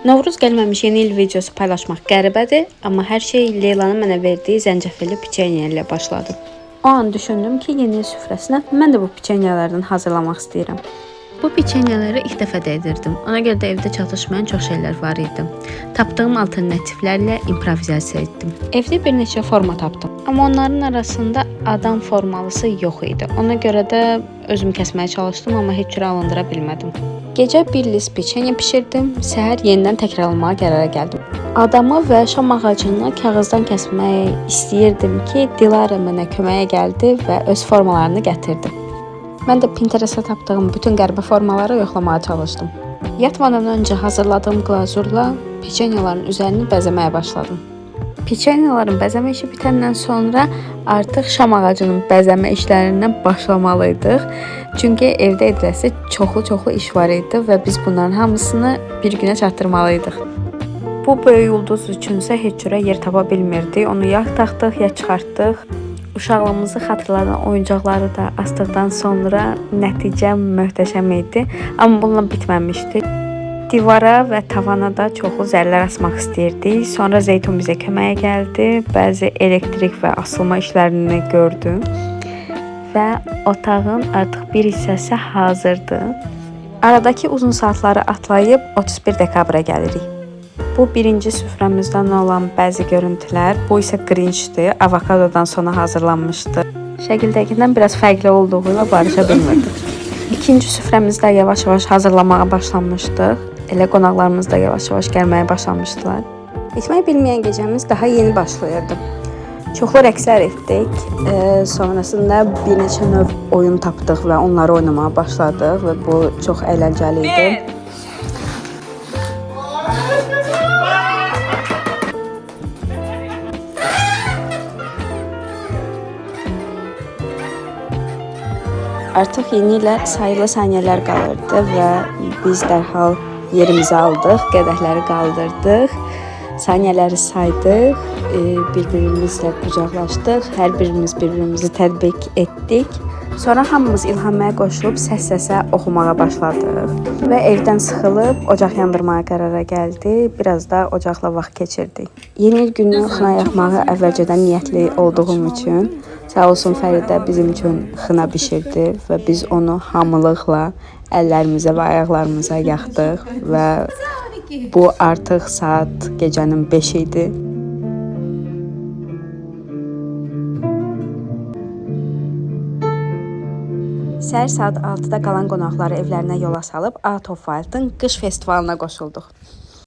Novruz gəlməmiş yeni il videosu paylaşmaq qəribədir, amma hər şey Leylanın mənə verdiyi zəncəfilli piçenya ilə başladı. O an düşündüm ki, yeni il süfrəsinə mən də bu piçenyalardan hazırlamaq istəyirəm. Bu piçenyaları ilk dəfə də edirdim. Ona görə də evdə çatışmayan çox şeylər var idi. Tapdığım alternativlərlə improvizasiya etdim. Evdə bir neçə forma tapdım. Amma onların arasında adam formalısı yox idi. Ona görə də özüm kəsməyə çalışdım, amma heç cür alındıra bilmədim. Gecə bir list piçenya bişirdim, səhər yenidən təkrarlamağa qərara gəldim. Adamı və şam ağacını kağızdan kəsmək istəyirdim ki, Dilara mənə köməyə gəldi və öz formalarını gətirdi. Mən də Pinterestdə tapdığım bütün qəribə formaları yoxlamağa çalışdım. Yatmadan öncə hazırladığım glazurla piçenyaların üzərini bəzəməyə başladım. Piçenyaların bəzəmə işi bitəndən sonra artıq şam ağacının bəzəmə işlərindən başlamalıydıq. Çünki evdə ediləsi çoxlu iş var idi və biz bunların hamısını bir günə çatdırmalıydıq. Bu böyük ulduz üçünsə heç cürə yer tapa bilmirdik. Onu ya taxdıq, ya çıxartdıq. Uşaqlığımızı xatırladan oyuncaqları da asdıqdan sonra nəticə möhtəşəm idi. Amma bununla bitməmişdi. Divara və tavana da çoxlu zərlər asmaq istəyirdik. Sonra Zeytun bizə köməyə gəldi. Bəzi elektrik və asılma işlərini gördü. Və otağın artıq bir hissəsi hazırdır. Aradakı uzun saatları atlayıb 31 dekabra gəlirik. Bu birinci süfrəmizdən olan bəzi görüntülər, bu isə Grinch'dir, avokadodan sonra hazırlanmışdı. Şəkildəkindən biraz fərqli olduğuyla barışa bilmirdik. İkinci süfrəmizdə yavaş-yavaş hazırlamağa başlamışdıq. Elə qonaqlarımız da yavaş-yavaş gəlməyə başlamışdılar. Bitmək bilməyən gecəmiz daha yeni başlayırdı. Çoxlu rəqslər etdik. Sonrasında bir neçə növ oyun tapdıq və onları oynamağa başladıq və bu çox əyləncəli idi. Artıq yeni ilə sayılı saniyələr qalırdı və biz dərhal yerimizi aldıq, qədəhləri qaldırdıq, saniyələri saydıq, bir-birimizlə qucaqlaşdıq, hər birimiz bir-birimizi tətbiq etdik. Sonra hamımız ilhamaya qoşulub səs-səsə oxumağa başladıq və evdən sıxılıb ocaq yandırmağa qərara gəldi. Biraz da ocaqla vaxt keçirdik. Yeni il günü xına yaxmağı əvvəlcədən niyyətli olduğum üçün sağ olsun Fəridə bizim üçün xına bişirdi və biz onu hamılıqla əllərimizə və ayaqlarımıza yaxdıq və bu artıq saat gecənin 5 idi. Səhər saat 6-da qalan qonaqları evlərinə yola salıb Out of Wild'ın qış festivalına qoşulduq.